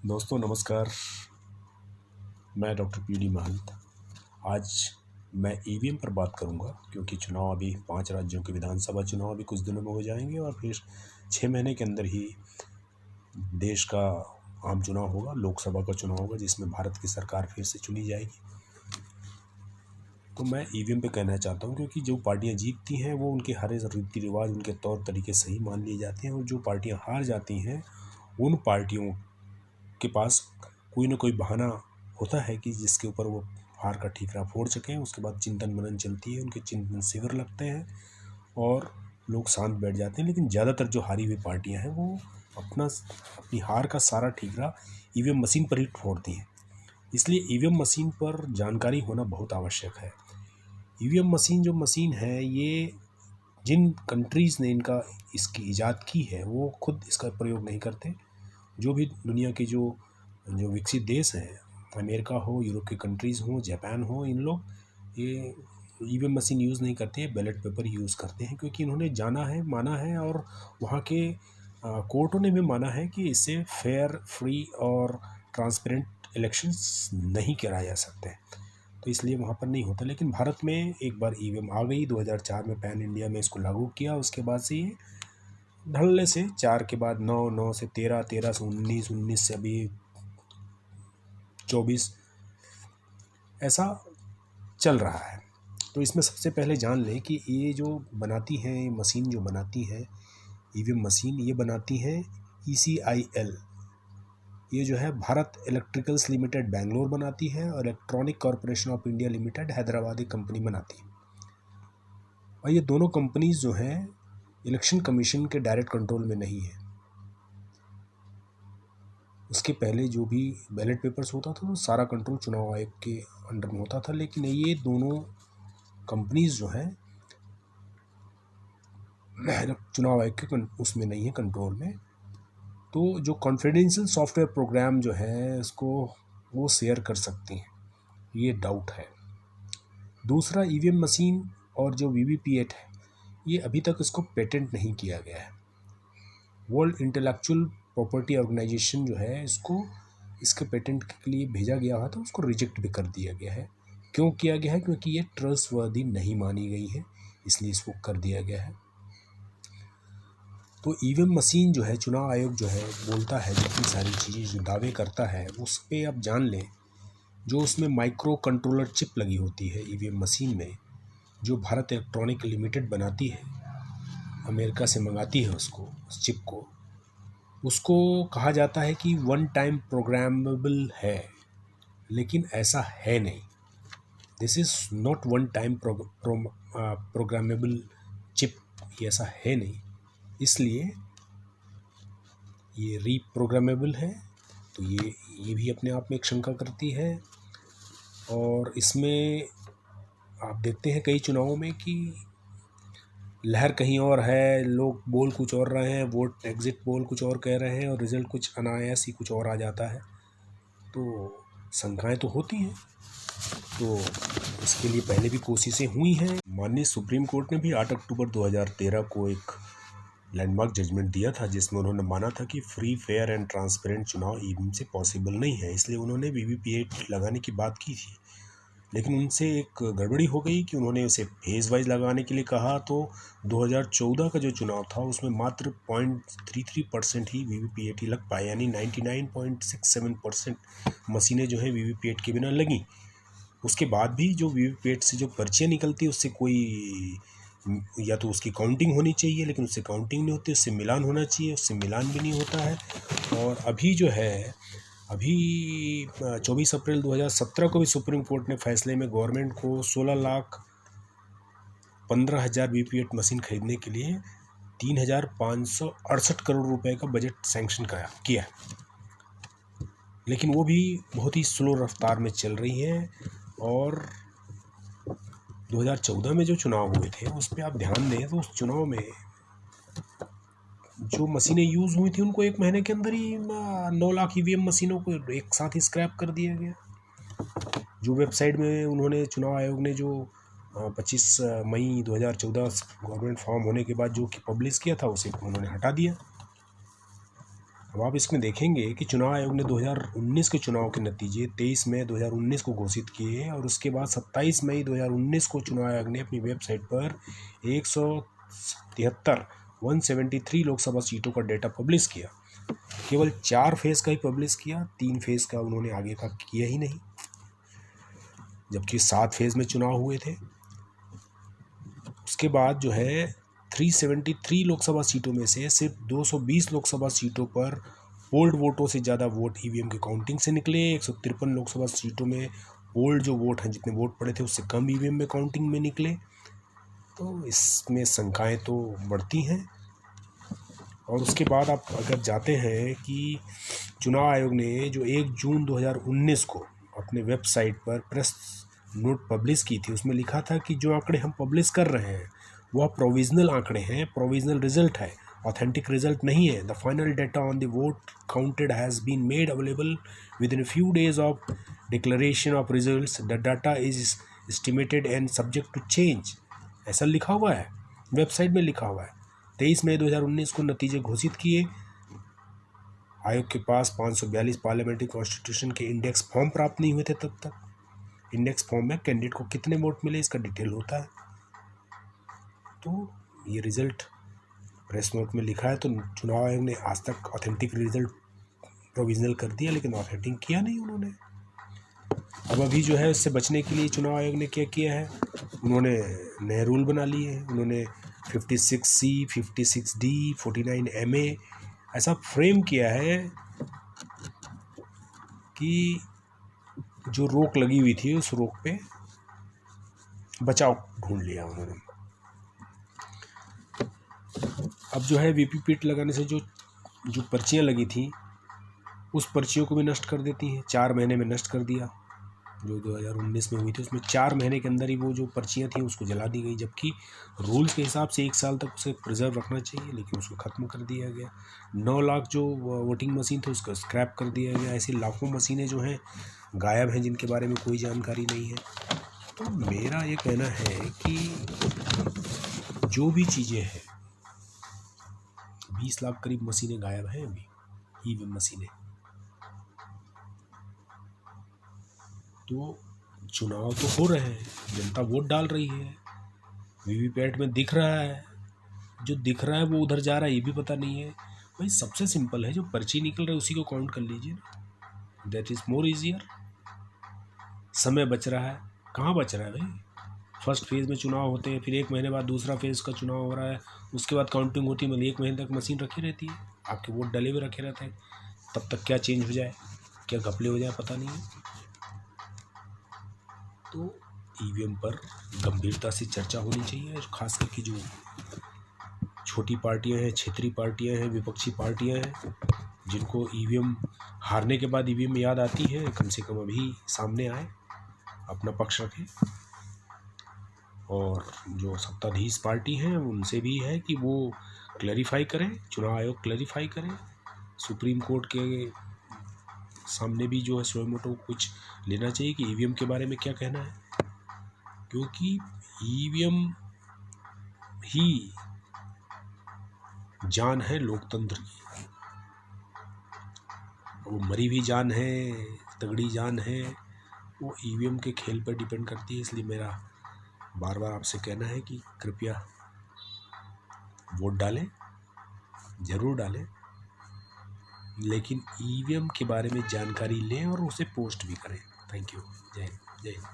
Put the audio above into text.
दोस्तों नमस्कार। मैं डॉक्टर पी.डी. महंत। आज मैं ईवीएम पर बात करूंगा क्योंकि चुनाव अभी 5 राज्यों के विधानसभा चुनाव अभी कुछ दिनों में हो जाएंगे और फिर 6 महीने के अंदर ही देश का आम चुनाव होगा, लोकसभा का चुनाव होगा जिसमें भारत की सरकार फिर से चुनी जाएगी। तो मैं ईवीएम पे कहना चाहता हूँ क्योंकि जो पार्टियाँ जीतती हैं वो उनके हर रीति रिवाज, उनके तौर तरीके सही मान लिए जाते हैं और जो पार्टियाँ हार जाती हैं उन पार्टियों के पास कोई ना कोई बहाना होता है कि जिसके ऊपर वो हार का ठीकरा फोड़ सकें। उसके बाद चिंतन मनन चलती है, उनके चिंतन शिविर लगते हैं और लोग शांत बैठ जाते हैं। लेकिन ज़्यादातर जो हारी हुई पार्टियां हैं वो अपनी हार का सारा ठीकरा ईवीएम मशीन पर ही फोड़ती हैं। इसलिए ईवीएम मशीन पर जानकारी होना बहुत आवश्यक है। ईवीएम मशीन जो मशीन है, ये जिन कंट्रीज़ ने इसकी ईजाद की है वो खुद इसका प्रयोग नहीं करते। जो भी दुनिया के जो विकसित देश हैं, अमेरिका हो, यूरोप के कंट्रीज़ हो, जापान हो, इन लोग ये ईवीएम मशीन यूज़ नहीं करते हैं, बैलेट पेपर यूज़ करते हैं क्योंकि इन्होंने जाना है, माना है और वहाँ के कोर्टों ने भी माना है कि इससे फेयर, फ्री और ट्रांसपेरेंट इलेक्शंस नहीं कराए जा सकते हैं, तो इसलिए वहाँ पर नहीं होता। लेकिन भारत में एक बार ईवीएम आ गई, 2004 में पैन इंडिया में इसको लागू किया। उसके बाद से ये ढलने से 4 के बाद 9, 9 से 13, 13 से 19, 19 से अभी 24 ऐसा चल रहा है। तो इसमें सबसे पहले जान लें कि ये जो बनाती हैं, ये मशीन जो बनाती है ईवीएम मशीन, ये बनाती है ECIL। ये जो है भारत इलेक्ट्रिकल्स लिमिटेड बेंगलोर बनाती है और electronic corporation of India limited Hyderabad एक कंपनी बनाती है। और ये दोनों कंपनीज जो हैं इलेक्शन कमीशन के डायरेक्ट कंट्रोल में नहीं है। उसके पहले जो भी बैलेट पेपर्स होता था तो सारा कंट्रोल चुनाव आयोग के अंडर में होता था, लेकिन ये दोनों कंपनीज जो हैं चुनाव आयोग के उसमें नहीं है, कंट्रोल में। तो जो कॉन्फिडेंशियल सॉफ्टवेयर प्रोग्राम जो है इसको वो शेयर कर सकती हैं, ये डाउट है। दूसरा, ईवीएम मशीन और जो वीवीपीएट है ये अभी तक इसको पेटेंट नहीं किया गया है। वर्ल्ड इंटेलेक्चुअल प्रॉपर्टी ऑर्गेनाइजेशन जो है इसके पेटेंट के लिए भेजा गया है तो उसको रिजेक्ट भी कर दिया गया है। क्यों किया गया है? क्योंकि ये ट्रस्टवर्दी नहीं मानी गई है, इसलिए इसको कर दिया गया है। तो ईवीएम मशीन जो है, चुनाव आयोग जो है बोलता है जितनी सारी चीज़ें जो दावे करता है उस पर आप जान लें। जो उसमें माइक्रो कंट्रोलर चिप लगी होती है ईवीएम मशीन में, जो भारत इलेक्ट्रॉनिक लिमिटेड बनाती है, अमेरिका से मंगाती है उस चिप को, उसको कहा जाता है कि वन टाइम प्रोग्रामेबल है, लेकिन ऐसा है नहीं। This is not one time programmable chip, ये ऐसा है नहीं, इसलिए ये रीप्रोग्रामेबल है। तो ये भी अपने आप में एक शंका करती है। और इसमें आप देखते हैं कई चुनावों में कि लहर कहीं और है, लोग बोल कुछ और रहे हैं, वोट एग्जिट पोल कुछ और कह रहे हैं और रिज़ल्ट कुछ अनायास ही कुछ और आ जाता है। तो शंकाएँ तो होती हैं। तो इसके लिए पहले भी कोशिशें हुई हैं। माननीय सुप्रीम कोर्ट ने भी 8 अक्टूबर 2013 को एक लैंडमार्क जजमेंट दिया था जिसमें उन्होंने माना था कि फ्री, फेयर एंड ट्रांसपेरेंट चुनाव ईवीएम से पॉसिबल नहीं है, इसलिए उन्होंने वीवीपीएट लगाने की बात की थी। लेकिन उनसे एक गड़बड़ी हो गई कि उन्होंने उसे फेज वाइज लगाने के लिए कहा। तो 2014 का जो चुनाव था उसमें मात्र 0.33% ही वीवीपीएट ही लग पाए, यानी 99.67% मशीनें जो है वीवीपीएट के बिना लगी। उसके बाद भी जो वीवीपीएट से जो पर्चियाँ निकलती उससे कोई, या तो उसकी काउंटिंग होनी चाहिए लेकिन उससे काउंटिंग नहीं होती, उससे मिलान होना चाहिए, उससे मिलान भी नहीं होता है। और अभी जो है, अभी 24 अप्रैल 2017 को भी सुप्रीम कोर्ट ने फैसले में गवर्नमेंट को 16,15,000 वीवीपीएट मशीन खरीदने के लिए 3,568 करोड़ रुपए का बजट सैंक्शन किया, लेकिन वो भी बहुत ही स्लो रफ्तार में चल रही है। और 2014 में जो चुनाव हुए थे उस पर आप ध्यान दें तो उस चुनाव में जो मशीनें यूज़ हुई थी उनको 1 महीने के अंदर ही 9 लाख ईवीएम मशीनों को एक साथ ही स्क्रैप कर दिया गया। जो वेबसाइट में उन्होंने, चुनाव आयोग ने जो 25 मई 2014 गवर्नमेंट फॉर्म होने के बाद जो कि पब्लिश किया था उसे उन्होंने हटा दिया। अब आप इसमें देखेंगे कि चुनाव आयोग ने 2019 के चुनाव के नतीजे 23 मई 2019 को घोषित किए और उसके बाद 27 मई 2019 को चुनाव आयोग ने अपनी वेबसाइट पर 173 लोकसभा सीटों का डेटा पब्लिश किया। केवल 4 फेज़ का ही पब्लिश किया, 3 फेज़ का उन्होंने आगे का किया ही नहीं, जबकि 7 फेज़ में चुनाव हुए थे। उसके बाद जो है 373 लोकसभा सीटों में से सिर्फ 220 लोकसभा सीटों पर पोल्ड वोटों से ज़्यादा वोट ईवीएम के काउंटिंग से निकले। 153 लोकसभा सीटों में पोल्ड जो वोट हैं, जितने वोट पड़े थे उससे कम ईवीएम में काउंटिंग में निकले। तो इसमें शंकाएं तो बढ़ती हैं। और उसके बाद आप अगर जाते हैं कि चुनाव आयोग ने जो 1 जून 2019 को अपने वेबसाइट पर प्रेस नोट पब्लिश की थी, उसमें लिखा था कि जो आंकड़े हम पब्लिश कर रहे हैं वह प्रोविजनल आंकड़े हैं, प्रोविजनल रिजल्ट है, ऑथेंटिक रिजल्ट नहीं है। The final data on the vote counted has been made available within few days of declaration of results. The data is estimated and subject to change. ऐसा लिखा हुआ है, website में लिखा हुआ है। 23 मई 2019 को नतीजे घोषित किए। आयोग के पास 542 पार्लियामेंट्री कॉन्स्टिट्यूशन के इंडेक्स फॉर्म प्राप्त नहीं हुए थे तब तक। इंडेक्स फॉर्म में कैंडिडेट को कितने वोट मिले इसका डिटेल होता है। तो ये रिज़ल्ट प्रेस नोट में लिखा है। तो चुनाव आयोग ने आज तक ऑथेंटिक रिज़ल्ट प्रोविजनल कर दिया, लेकिन ऑथेंटिक किया नहीं उन्होंने। अब अभी जो है इससे बचने के लिए चुनाव आयोग ने क्या किया है, उन्होंने नए रूल बना लिए हैं। उन्होंने 56C, 56D, 49MA ऐसा फ्रेम किया है कि जो रोक लगी हुई थी उस रोक पे बचाव ढूंढ लिया उन्होंने। अब जो है वीपीपैट लगाने से जो पर्चियाँ लगी थी उस पर्चियों को भी नष्ट कर देती हैं। 4 महीने में नष्ट कर दिया। जो 2019 में हुई थी उसमें 4 महीने के अंदर ही वो जो पर्चियाँ थी उसको जला दी गई, जबकि रूल्स के हिसाब से 1 साल तक उसे प्रिजर्व रखना चाहिए, लेकिन उसको ख़त्म कर दिया गया। 9 लाख जो वोटिंग मशीन थे उसको स्क्रैप कर दिया गया। ऐसी लाखों मशीनें जो हैं गायब हैं, जिनके बारे में कोई जानकारी नहीं है। तो मेरा ये कहना है कि जो भी चीज़ें हैं, 20 लाख करीब मशीनें गायब हैं अभी, ईवीएम मशीनें। तो चुनाव तो हो रहे हैं, जनता वोट डाल रही है, वीवीपैट में दिख रहा है, जो दिख रहा है वो उधर जा रहा है ये भी पता नहीं है। भाई सबसे सिंपल है, जो पर्ची निकल रहा है उसी को काउंट कर लीजिए ना, दैट इज़ मोर ईजियर। समय बच रहा है। कहाँ बच रहा है भाई? फर्स्ट फेज़ में चुनाव होते हैं, फिर 1 महीने बाद दूसरा फेज़ का चुनाव हो रहा है, उसके बाद काउंटिंग होती है, मतलब 1 महीने तक मशीन रखी रहती है, आपके वोट डले हुए रखे रहते हैं। तब तक क्या चेंज हो जाए, क्या घपले हो जाए, पता नहीं है। तो ईवीएम पर गंभीरता से चर्चा होनी चाहिए, खास करके जो छोटी पार्टियां हैं, क्षेत्रीय पार्टियां हैं, विपक्षी पार्टियां हैं, जिनको ईवीएम हारने के बाद ईवीएम याद आती है, कम से कम अभी सामने आए, अपना पक्ष रखें। और जो सत्ताधीश पार्टी हैं उनसे भी है कि वो क्लैरिफाई करें, चुनाव आयोग क्लैरिफाई करें, सुप्रीम कोर्ट के सामने भी जो है स्वयं कुछ लेना चाहिए कि ईवीएम के बारे में क्या कहना है, क्योंकि ईवीएम ही जान है लोकतंत्र की। वो मरी हुई जान है, तगड़ी जान है, वो ईवीएम के खेल पर डिपेंड करती है। इसलिए मेरा बार बार आपसे कहना है कि कृपया वोट डालें, ज़रूर डालें, लेकिन ईवीएम के बारे में जानकारी लें और उसे पोस्ट भी करें। Thank you. जय हिंद।